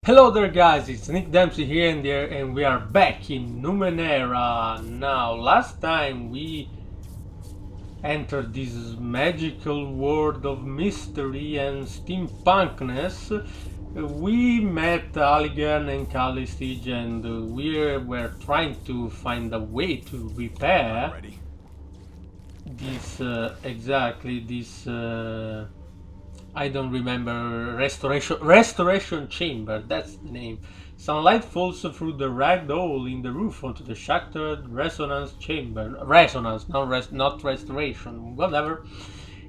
Hello there guys, it's Nick Dempsey here and we are back in Numenera. Now, last time we entered this magical world of mystery and steampunkness, we met Aligan and Calistige and we were trying to find a way to repair this, I don't remember, restoration chamber, that's the name. Sunlight falls through the ragged hole in the roof onto the shattered resonance chamber. Resonance, not restoration, whatever.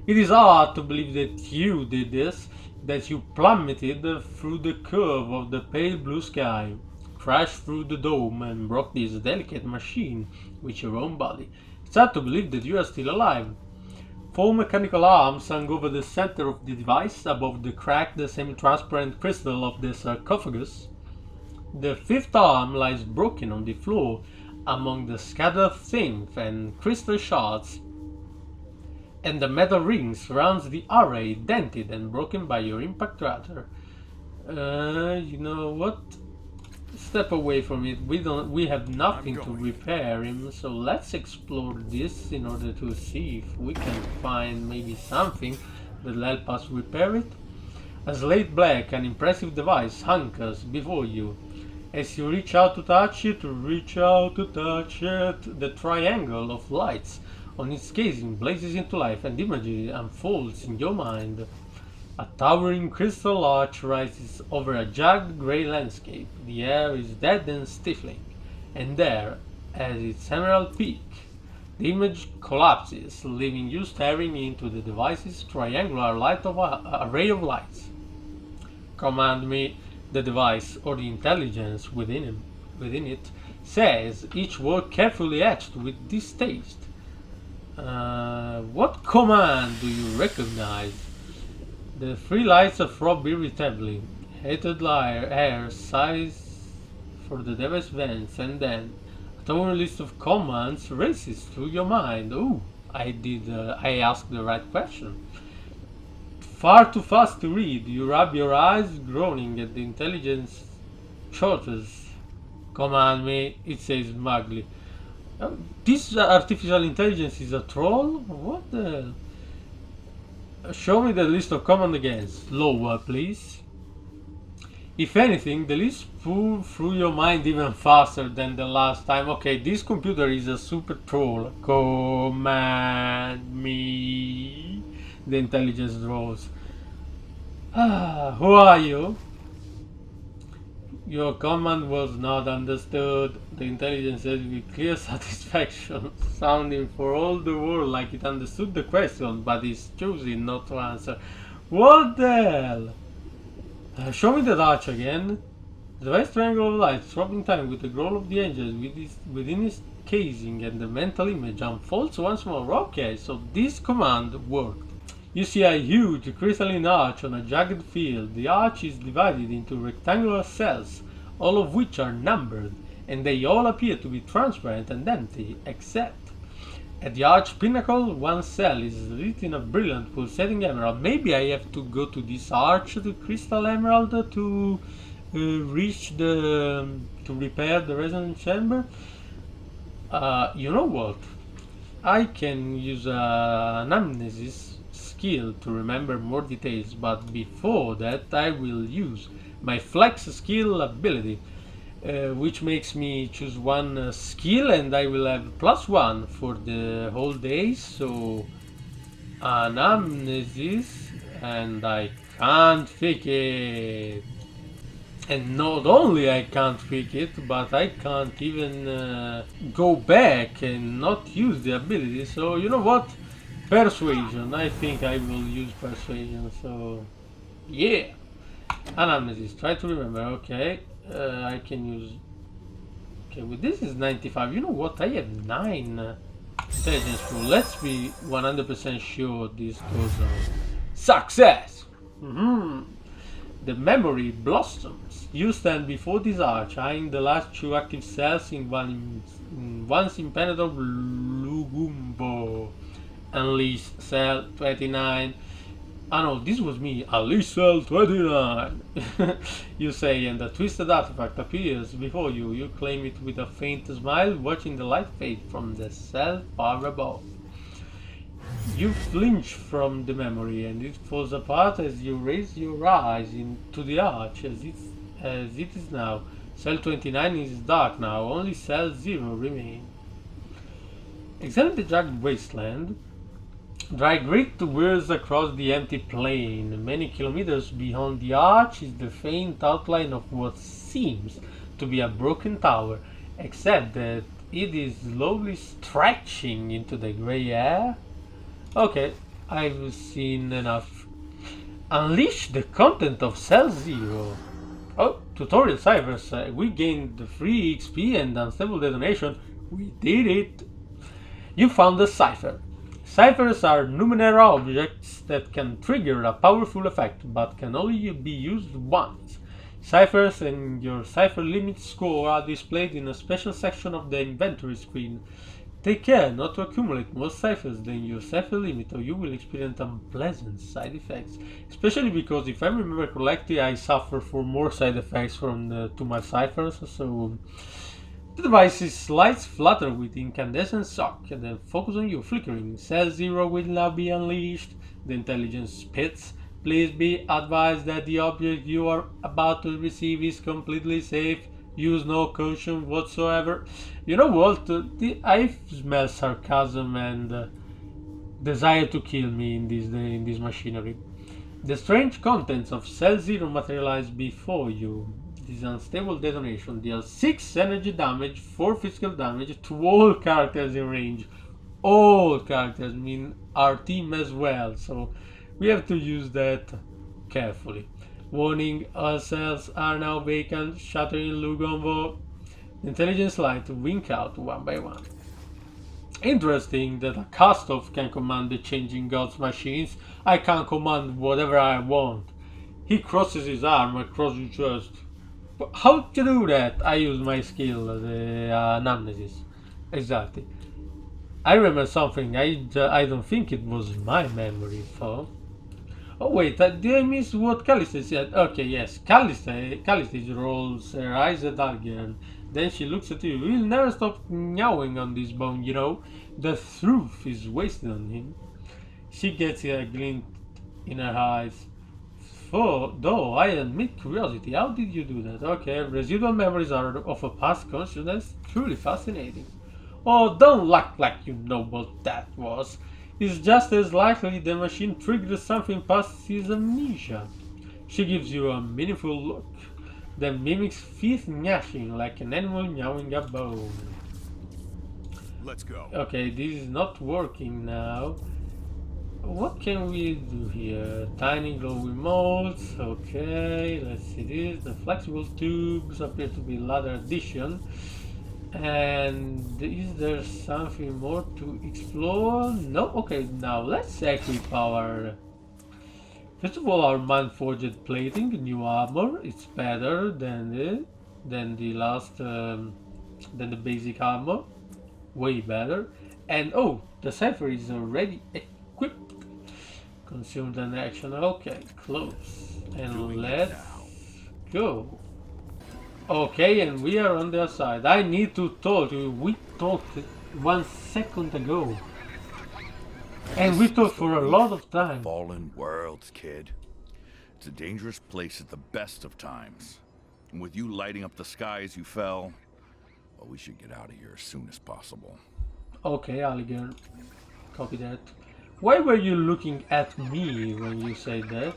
It is hard to believe that you did this, that you plummeted through the curve of the pale blue sky, crashed through the dome and broke this delicate machine with your own body. It's hard to believe that you are still alive. Four mechanical arms hung over the center of the device, above the cracked semi-transparent crystal of the sarcophagus. The fifth arm lies broken on the floor among the scattered thin and crystal shards, and the metal ring surrounds the array, dented and broken by your impact crater. You know what? Step away from it. We have nothing to repair him, so let's explore this in order to see if we can find maybe something that'll help us repair it. A slate black and impressive device hunkers before you. As you reach out to touch it, the triangle of lights on its casing blazes into life and imagery unfolds in your mind. A towering crystal arch rises over a jagged grey landscape. The air is dead and stifling, and there, at its emerald peak, the image collapses, leaving you staring into the device's triangular light of array of lights. Command me, the device, or the intelligence within it, says, each word carefully etched with distaste. What command do you recognize? The three lights throb irritably. Hated air sighs for the devil's vents, and then a towering list of commands races through your mind. Oh, I asked the right question. Far too fast to read. You rub your eyes, groaning at the intelligence shortest. Command me, it says smugly. This artificial intelligence is a troll? What the... Show me the list of commands again. Slower, please. If anything, the list flew through your mind even faster than the last time. Okay, this computer is a super troll. Command me. The intelligence draws. Who are you? Your command was not understood. The intelligence said with clear satisfaction, sounding for all the world like it understood the question, but is choosing not to answer. What the hell? Show me the touch again. The vast triangle of light, throbbing time with the growl of the angels within its casing, and the mental image unfolds once more. Okay, so this command worked. You see a huge crystalline arch on a jagged field. The arch is divided into rectangular cells, all of which are numbered, and they all appear to be transparent and empty, except at the arch pinnacle, one cell is lit in a brilliant pulsating emerald. Maybe I have to go to this arch, the crystal emerald, to repair the resonance chamber. You know what? I can use an amnesis skill to remember more details, but before that I will use my flex skill ability, which makes me choose one skill, and I will have +1 for the whole day. So an amnesis, and I can't fake it. And not only I can't fake it, but I can't even go back and not use the ability. So you know what? Persuasion. I think I will use persuasion. So yeah. Anamnesis. Try to remember. Okay. I can use... Okay, well, this is 95. You know what? I have 9 intelligence pool. Let's be 100% sure this goes on. Success! The memory blossoms. You stand before this arch, eyeing the last 2 active cells in one's impenetrable Lugumbo. Unleashed cell 29. Ah no, this was me, Alyssal 29, you say, and a twisted artifact appears before you. You claim it with a faint smile, watching the light fade from the cell far above. You flinch from the memory, and it falls apart as you raise your eyes into the arch, as it is now. Cell 29 is dark now, only Cell 0 remains. Examine the jagged wasteland. Dry grit whirls across the empty plain. Many kilometers beyond the arch is the faint outline of what seems to be a broken tower, except that it is slowly stretching into the grey air. Okay, I've seen enough. Unleash the content of Cell 0. Oh, tutorial ciphers. We gained free XP and unstable detonation. We did it! You found a cipher. Ciphers are Numenera objects that can trigger a powerful effect, but can only be used once. Ciphers and your cipher limit score are displayed in a special section of the inventory screen. Take care not to accumulate more ciphers than your cipher limit, or you will experience unpleasant side effects. Especially because, if I remember correctly, I suffer from more side effects from to my ciphers, so... The device's lights flutter with incandescent shock and then focus on you, flickering. Cell 0 will now be unleashed. The intelligence spits. Please be advised that the object you are about to receive is completely safe. Use no caution whatsoever. You know what? I smell sarcasm and desire to kill me in this machinery. The strange contents of Cell 0 materialize before you. This unstable detonation deals 6 energy damage, 4 physical damage to all characters in range. All characters mean our team as well, so we have to use that carefully. Warning, all cells are now vacant, shattering Lugonvo. Intelligence light wink out one by one. Interesting that a cast-off can command the changing gods machines. I can command whatever I want. He crosses his arm across your chest. How to do that? I use my skill, the anamnesis. Exactly. I remember something. I don't think it was my memory, though. Oh wait, did I miss what Callista said? Okay, yes. Callista rolls her eyes at Algian. Then she looks at you. We'll never stop gnawing on this bone, you know. The truth is wasted on him. She gets a glint in her eyes. Though I admit curiosity, how did you do that? Okay, residual memories are of a past consciousness, truly fascinating. Oh, don't act like you know what that was. It's just as likely the machine triggered something past his amnesia. She gives you a meaningful look, then mimics teeth gnashing like an animal gnawing a bone. Let's go. Okay, this is not working now. What can we do here? Tiny glowing molds. Okay, let's see this. The flexible tubes appear to be ladder addition. And is there something more to explore? No? Okay, now let's equip our... First of all, our man-forged plating, new armor. It's better than the basic armor. Way better. And oh, the cipher is already equipped. Consumed an action. Okay, close. And let's go. Okay, and we are on their side. I need to talk to you. We talked 1 second ago. And we talked for a lot of time. Fallen worlds, kid. It's a dangerous place at the best of times. And with you lighting up the sky as you fell, well, we should get out of here as soon as possible. Okay, Alligator. Copy that. Why were you looking at me when you said that?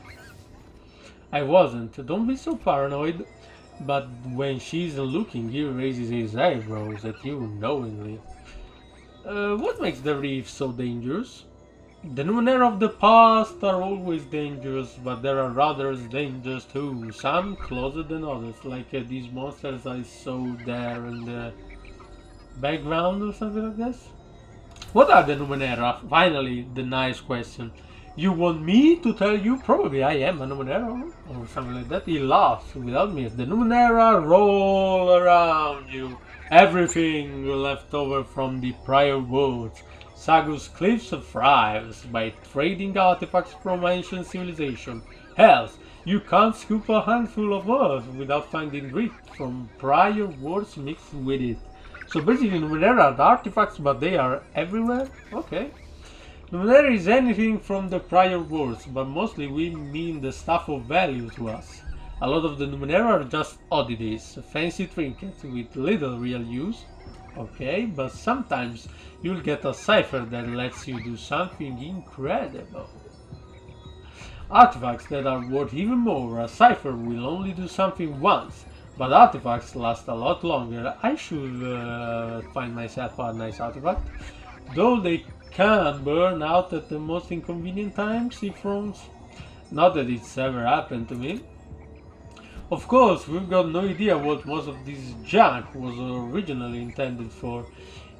I wasn't. Don't be so paranoid. But when she's looking, he raises his eyebrows at you knowingly. What makes the reef so dangerous? The Numenera of the past are always dangerous, but there are others dangerous too. Some closer than others, like these monsters I saw there in the background or something like this. What are the Numenera? Finally, the nice question. You want me to tell you? Probably I am a Numenera or something like that. He laughs without me. The Numenera roll around you. Everything left over from the prior worlds. Sagu's Cliffs thrives by trading artifacts from ancient civilization. Hell, you can't scoop a handful of earth without finding drift from prior worlds mixed with it. So basically, Numenera are artifacts, but they are everywhere? Okay. Numenera is anything from the prior worlds, but mostly we mean the stuff of value to us. A lot of the Numenera are just oddities, fancy trinkets with little real use. Okay, but sometimes you'll get a cipher that lets you do something incredible. Artifacts that are worth even more. A cipher will only do something once, but artifacts last a lot longer. I should find myself a nice artifact, though they can burn out at the most inconvenient times if wrong. Not that it's ever happened to me. Of course, we've got no idea what most of this junk was originally intended for.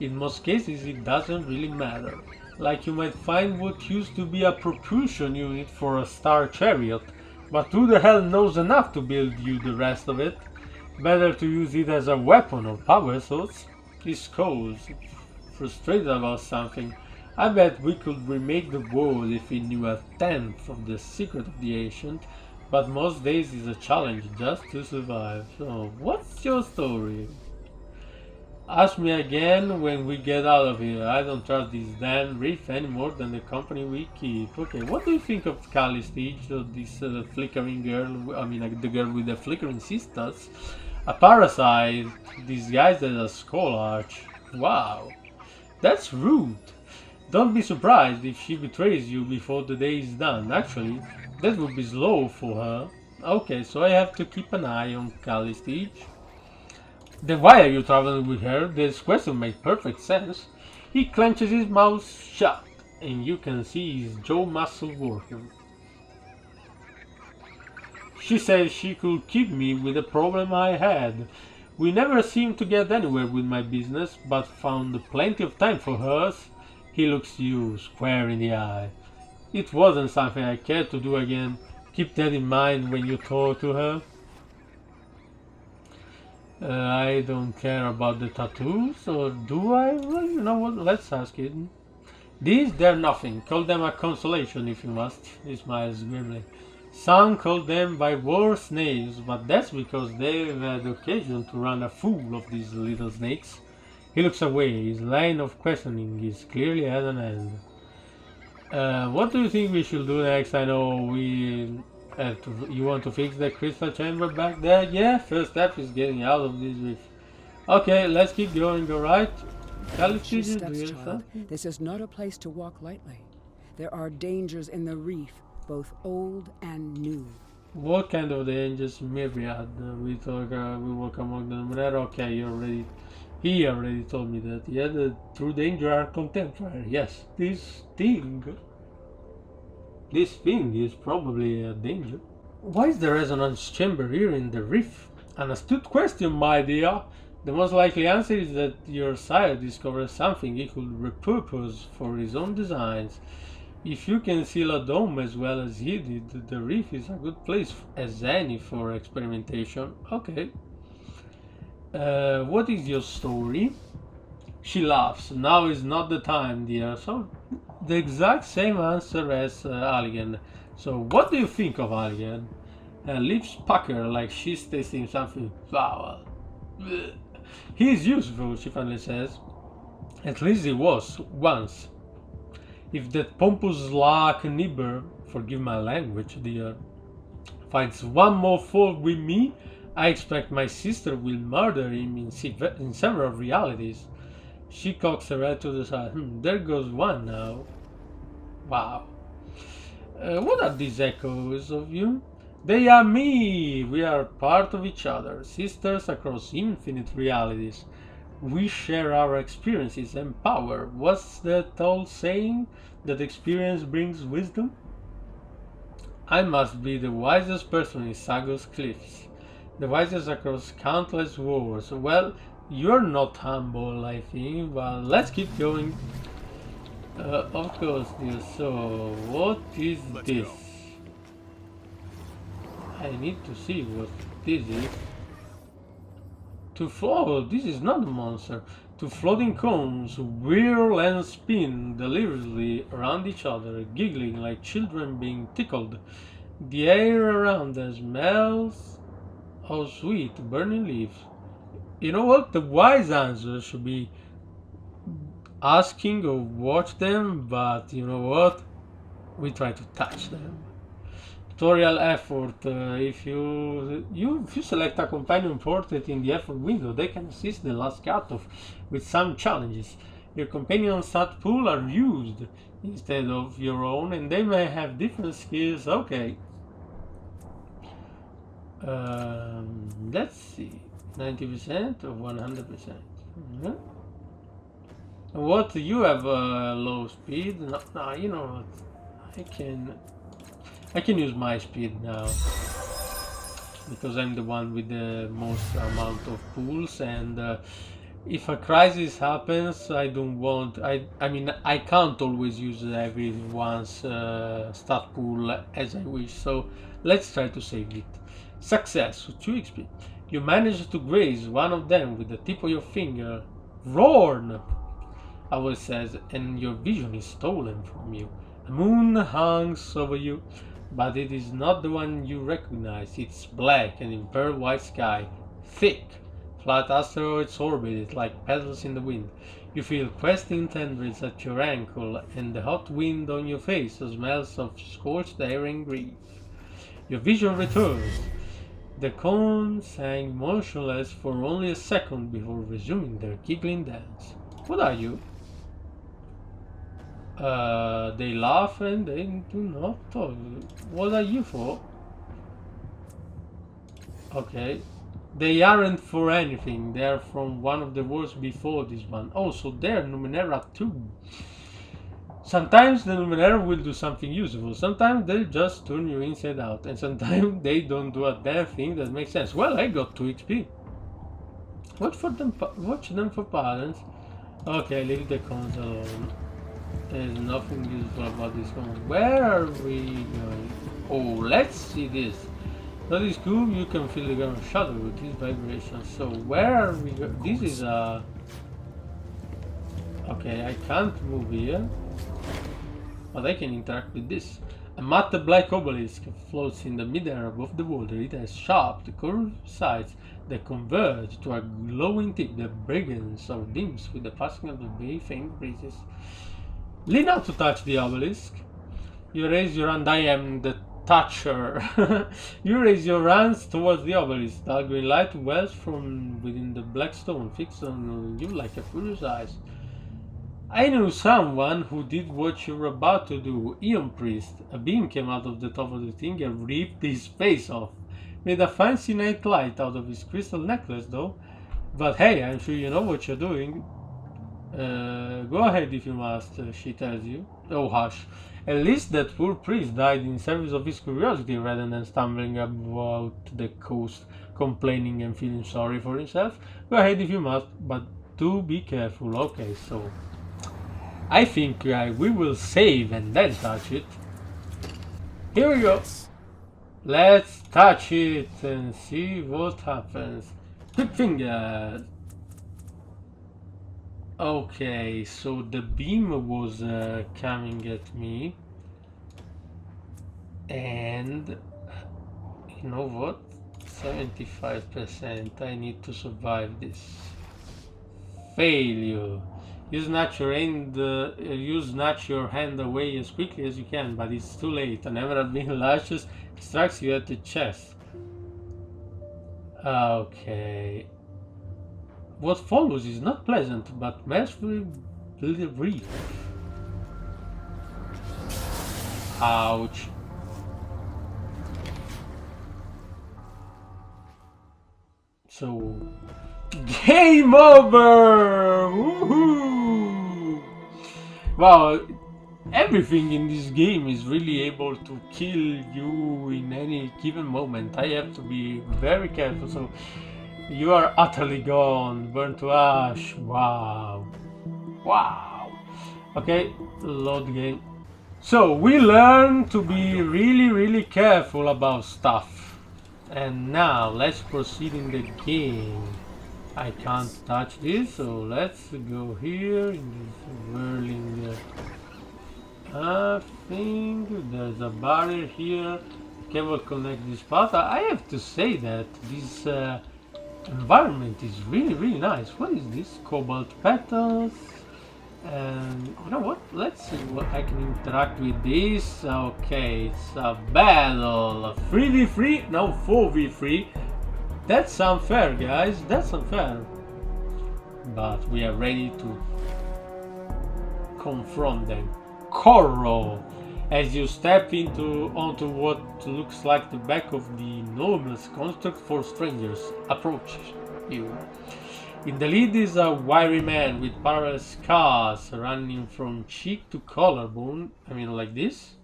In most cases, it doesn't really matter. Like you might find what used to be a propulsion unit for a star chariot, but who the hell knows enough to build you the rest of it? Better to use it as a weapon or power source. He scolds, frustrated about something. I bet we could remake the world if we knew a tenth of the secret of the ancient, but most days is a challenge just to survive. So, what's your story? Ask me again when we get out of here. I don't trust this damn reef any more than the company we keep. Okay, what do you think of Callistige, this flickering girl? I mean, the girl with the flickering sisters? A parasite disguised as a skull arch. Wow, that's rude. Don't be surprised if she betrays you before the day is done. Actually, that would be slow for her. Okay, so I have to keep an eye on Callistige. Then why are you traveling with her? This question makes perfect sense. He clenches his mouth shut, and you can see his jaw muscle working. She said she could keep me with the problem I had. We never seemed to get anywhere with my business, but found plenty of time for hers. He looks you square in the eye. It wasn't something I cared to do again. Keep that in mind when you talk to her. I don't care about the tattoos, or do I? Well, you know what, let's ask it. These, they're nothing. Call them a consolation if you must. He smiles grimly. Some call them by worse names, but that's because they've had occasion to run a fool of these little snakes. He looks away. His line of questioning is clearly at an end. What do you think we should do next? I know you want to fix the crystal chamber back there? Yeah, first step is getting out of this reef. Okay, let's keep going, alright? This is not a place to walk lightly. There are dangers in the reef, both old and new. What kind of dangers? Myriad. We walk among the Numenera. Okay, he already told me that. Yeah, the true danger are contemporary. Yes, this thing is probably a danger. Why is the resonance chamber here in the reef? An astute question, my dear. The most likely answer is that your sire discovered something he could repurpose for his own designs. If you can seal a dome as well as he did, the reef is a good place as any for experimentation. Okay. What is your story? She laughs. Now is not the time, dear. So, the exact same answer as Alligan. So, what do you think of Alligan? Her lips pucker like she's tasting something foul. He is useful, she finally says. At least he was, once. If that pompous lark nibber, forgive my language, dear, finds one more fault with me, I expect my sister will murder him in several realities. She cocks her head to the side. There goes one now. Wow. What are these echoes of you? They are me! We are part of each other, sisters across infinite realities. We share our experiences and power. What's that old saying? That experience brings wisdom? I must be the wisest person in Sago's Cliffs. The wisest across countless wars. Well, you're not humble, I think, but let's keep going. Of course, dear. So, what is this? I need to see what this is. To follow, this is not a monster. Two floating cones whirl and spin deliriously around each other, giggling like children being tickled. The air around them smells of sweet burning leaves. You know what? The wise answer should be asking or watch them, but you know what? We try to touch them. Tutorial effort. If you select a companion portrait in the effort window, they can assist the last cutoff with some challenges. Your companion's stat pool are used instead of your own, and they may have different skills. Okay. Let's see. 90% or 100%. What, you have low speed? No, you know what? I can use my speed now because I'm the one with the most amount of pools, and if a crisis happens, I don't want. I mean, I can't always use everyone's stat pool as I wish. So let's try to save it. Success, 2 XP. You managed to graze one of them with the tip of your finger. Roarn! Owl says, and your vision is stolen from you. A moon hangs over you, but it is not the one you recognize. It's black and in pearl white sky, thick. Flat asteroids orbit it like petals in the wind. You feel questing tendrils at your ankle, and the hot wind on your face smells of scorched air and grief. Your vision returns. The cones hang motionless for only a second before resuming their giggling dance. What are you? They laugh and they do not talk. What are you for? Okay. They aren't for anything. They are from one of the worlds before this one. Oh, so they're Numenera too. Sometimes the Numenera will do something useful. Sometimes they'll just turn you inside out. And sometimes they don't do a damn thing that makes sense. Well, I got 2 XP. Watch them for patterns. Okay, leave the cones alone. There's nothing useful about this one. Where are we going? Oh, let's see this. That is cool. You can feel the ground shudder with this vibration. So where are we going? This is a... Okay, I can't move here, but I can interact with this. A matte black obelisk floats in the midair above the water. It has sharp, curved sides that converge to a glowing tip that brightens or dims with the passing of the very faint breezes. Lean out to touch the obelisk. You raise your hand. I am the toucher. You raise your hands towards the obelisk. Dark green light wells from within the black stone, fixed on you like a furious eyes. I knew someone who did what you were about to do. Eon Priest. A beam came out of the top of the thing and ripped his face off. Made a fancy night light out of his crystal necklace though. But hey, I'm sure you know what you're doing. Go ahead if you must, she tells you. Oh, hush. At least that poor priest died in service of his curiosity rather than stumbling about the coast, complaining and feeling sorry for himself. Go ahead if you must, but do be careful. Okay, so I think we will save and then touch it. Here we go. Let's touch it and see what happens. Quick finger. Okay, so the beam was coming at me, and you know what? 75%. I need to survive this. Failure. You snatch your hand away as quickly as you can, but it's too late. An emerald beam lashes strikes you at the chest. Okay. What follows is not pleasant, but mercifully brief. Ouch. So, game over! Woohoo! Wow, everything in this game is really able to kill you in any given moment. I have to be very careful. So, you are utterly gone, burned to ash. Wow. Wow. Okay, load game. So we learn to be really careful about stuff. And now let's proceed in the game. I can't touch this, so let's go here in this whirling thing. There's a barrier here. Cable connect this path. I have to say that this environment is really nice. What is this? Cobalt petals. And you know what? Let's see what I can interact with this. Okay, it's a battle. 3v3? No, 4v3. That's unfair, guys. That's unfair. But we are ready to confront them. Corro! As you step onto what looks like the back of the enormous construct for strangers approach you. In the lead is a wiry man with parallel scars running from cheek to collarbone. I mean, like this.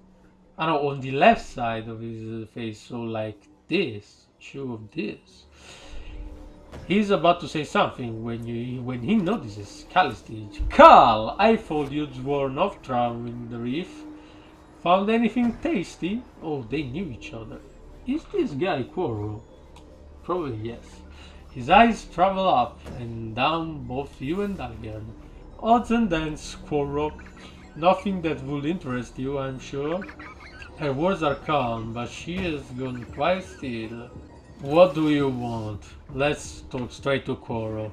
I know, on the left side of his face, so like this. Two of this. He's about to say something when he notices Calistige. Carl, I thought you'd sworn off traveling the reef. Found anything tasty? Oh, they knew each other. Is this guy Quorro? Probably yes. His eyes travel up and down both you and Algern. Odds and ends, Quorro. Nothing that would interest you, I'm sure. Her words are calm, but she has gone quite still. What do you want? Let's talk straight to Quorro.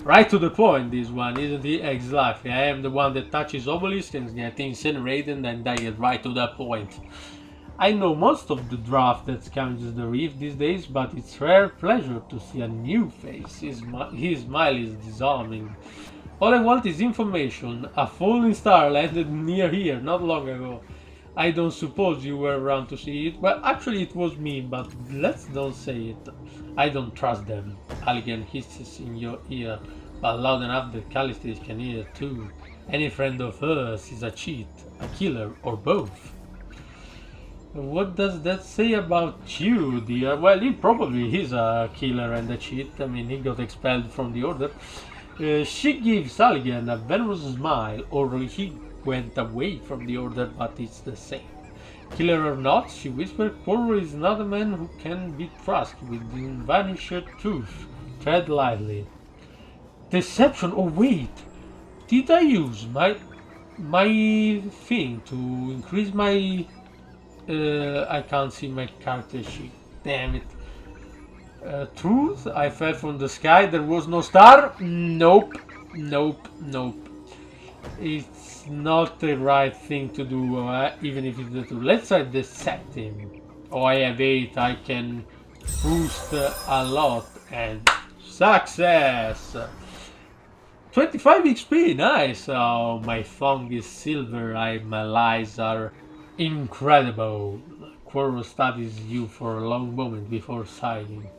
Right to the point, this one, isn't he? Exactly. I am the one that touches Obelisk and gets incinerated, and I get right to the point. I know most of the draft that scavenges the reef these days, but it's rare pleasure to see a new face. His smile is disarming. All I want is information. A falling star landed near here not long ago. I don't suppose you were around to see it. Well, actually it was me, but let's don't say it. I don't trust them. Algen hisses in your ear, but loud enough that Calistige can hear too. Any friend of hers is a cheat, a killer, or both. What does that say about you, dear? Well, he probably is a killer and a cheat. I mean, he got expelled from the order. She gives Algen a venomous smile, or he went away from the order, but it's the same. Killer or not, she whispered, Quorro is not a man who can be trusted with the unvanished truth. Tread lightly. Deception? Oh wait! Did I use my thing to increase my... I can't see my character sheet. Damn it. Truth? I fell from the sky, there was no star? Nope. It's not the right thing to do, even if it's the truth. Let's try decept him. Oh, I have 8, I can boost a lot, and success! 25 XP, nice! Oh, my tongue is silver, my lies are incredible. Quorro studies you for a long moment before sighing.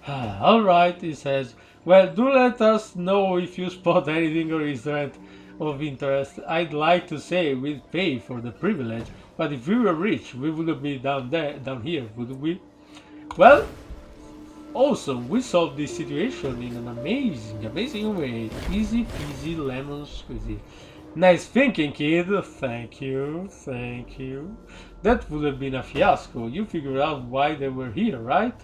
Alright, he says. Well, do let us know if you spot anything or is that of interest. I'd like to say we'd pay for the privilege, but if we were rich, we wouldn't be down here, would we? Well, awesome, we solved this situation in an amazing way. Easy peasy lemon squeezy. Nice thinking, kid. Thank you. That would have been a fiasco. You figured out why they were here, right?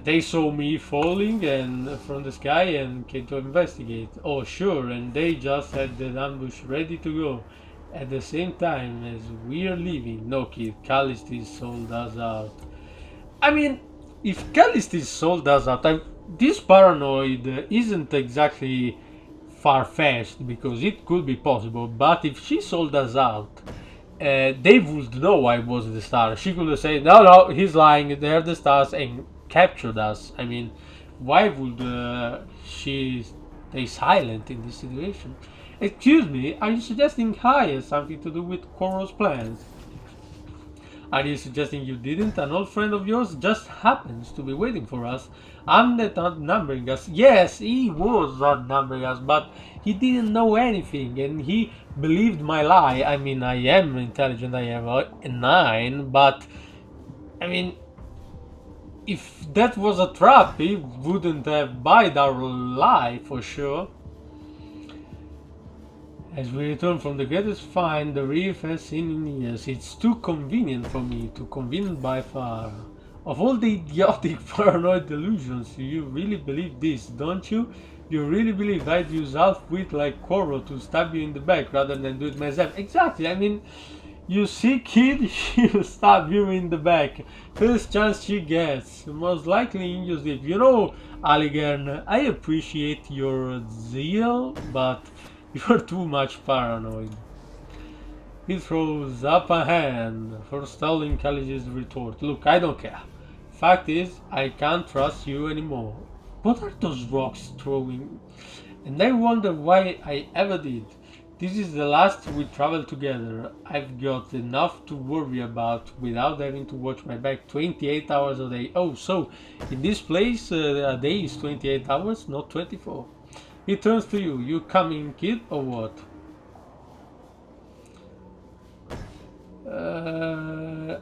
They saw me falling and from the sky and came to investigate. Oh sure, and they just had the ambush ready to go. At the same time as we're leaving. No kid, Calistige sold us out. I mean, if Calistige sold us out, this paranoid isn't exactly far-fetched because it could be possible, but if she sold us out, they would know I was the star. She could have said, no, he's lying, they're the stars, and captured us. I mean, why would she stay silent in this situation? Excuse me, are you suggesting I had something to do with Quorro's plans? Are you suggesting you didn't? An old friend of yours just happens to be waiting for us. I'm not outnumbering us. Yes, he was outnumbering us, but he didn't know anything and he believed my lie. I mean, I am intelligent, I have a 9, but I mean, if that was a trap, he wouldn't have bought our lie for sure. As we return from the greatest find the reef has seen in years, it's too convenient for me, too convenient by far. Of all the idiotic paranoid delusions, you really believe this, don't you? You really believe I'd use half-wit like Corvo to stab you in the back rather than do it myself? Exactly, I mean, you see kid, she'll stab you in the back. First chance she gets. Most likely in your sleep. You know, Aligan, I appreciate your zeal, but you're too much paranoid. He throws up a hand, forestalling Kaliji's retort. Look, I don't care. Fact is, I can't trust you anymore. What are those rocks throwing? And I wonder why I ever did. This is the last we travel together. I've got enough to worry about without having to watch my back 28 hours a day. Oh, so in this place a day is 28 hours, not 24. He turns to you. You coming, kid, or what?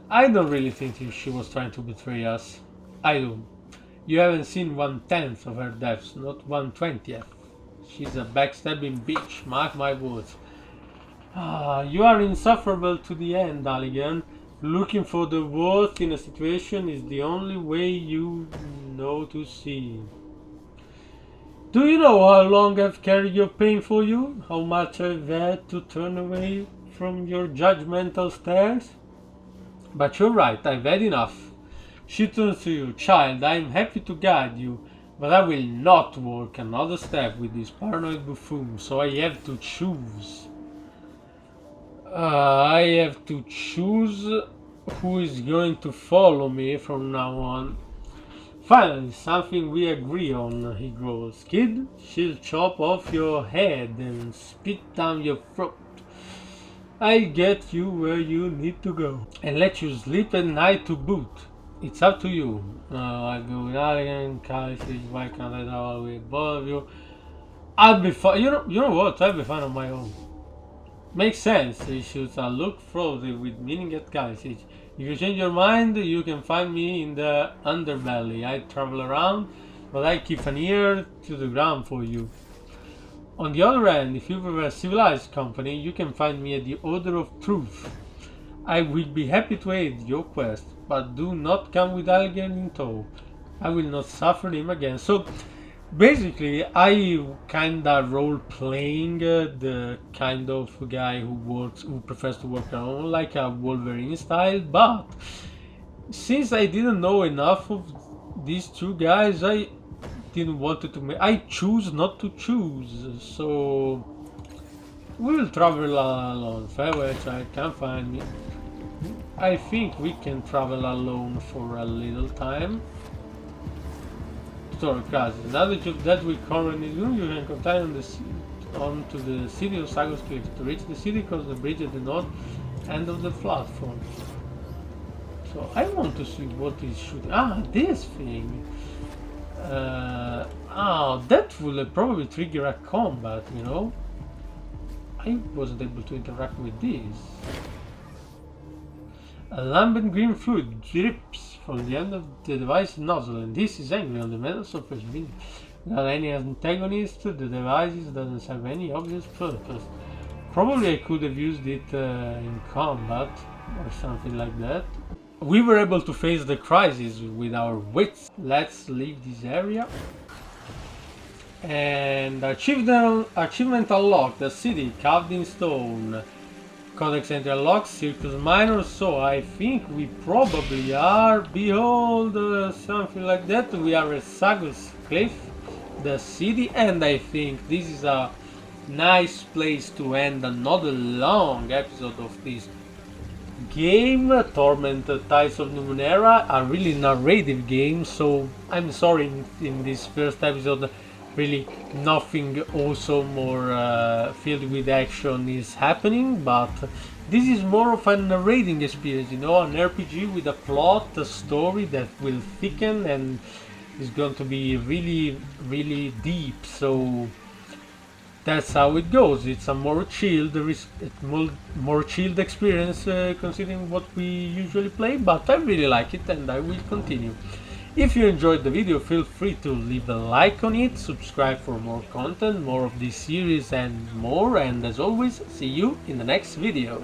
I don't really think she was trying to betray us. I do. You haven't seen 1/10 of her deaths, not 1/20th. She's a backstabbing bitch, mark my words. You are insufferable to the end, Halligan. Looking for the worst in a situation is the only way you know to see. Do you know how long I've carried your pain for you? How much I've had to turn away from your judgmental stares? But you're right, I've had enough. She turns to you. Child, I'm happy to guide you, but I will not walk another step with this paranoid buffoon, so I have to choose. I have to choose who is going to follow me from now on. Finally, something we agree on, he growls. Kid, she'll chop off your head and spit down your throat. I get you where you need to go, and let you sleep at night to boot. It's up to you. I go with Alien, Kaiser, why can't I travel with both of you? I'll be fine. You know what? I'll be fine on my own. Makes sense. He shoots a look frothy with meaning at Kaiser. If you change your mind, you can find me in the underbelly. I travel around, but I keep an ear to the ground for you. On the other hand, if you prefer civilized company, you can find me at the Order of Truth. I will be happy to aid your quest, but do not come with Alligator in tow. I will not suffer him again. So, basically, I kinda role-playing the kind of guy who prefers to work alone, like a Wolverine style, but since I didn't know enough of these two guys, I didn't want to make. I choose not to choose, so we will travel alone. Farewell, child, come find me. I think we can travel alone for a little time. Story class. Another job that we currently do, you can continue on to the city of Sagos Cliff. To reach the city, cross the bridge at the north end of the platform. So I want to see what is shooting. This thing. That will probably trigger a combat, you know? I wasn't able to interact with this. A lambent green fluid drips from the end of the device nozzle, and this is angry on the metal surface. Without any antagonist, the device doesn't serve any obvious purpose. Probably I could have used it in combat or something like that. We were able to face the crisis with our wits. Let's leave this area. And achievement unlocked, the city carved in stone. Codex entry unlocked, Circus Minor, so I think we probably are, behold, something like that. We are at Sagos Cliff, the city, and I think this is a nice place to end another long episode of this game. Torment, Tides of Numenera, a really narrative game, so I'm sorry in this first episode really nothing awesome or filled with action is happening, but this is more of a narrating experience, you know, an RPG with a plot, a story that will thicken and is going to be really deep. So that's how it goes. It's a more chilled experience considering what we usually play, but I really like it and I will continue. If you enjoyed the video, feel free to leave a like on it, subscribe for more content, more of this series and more, and as always, see you in the next video.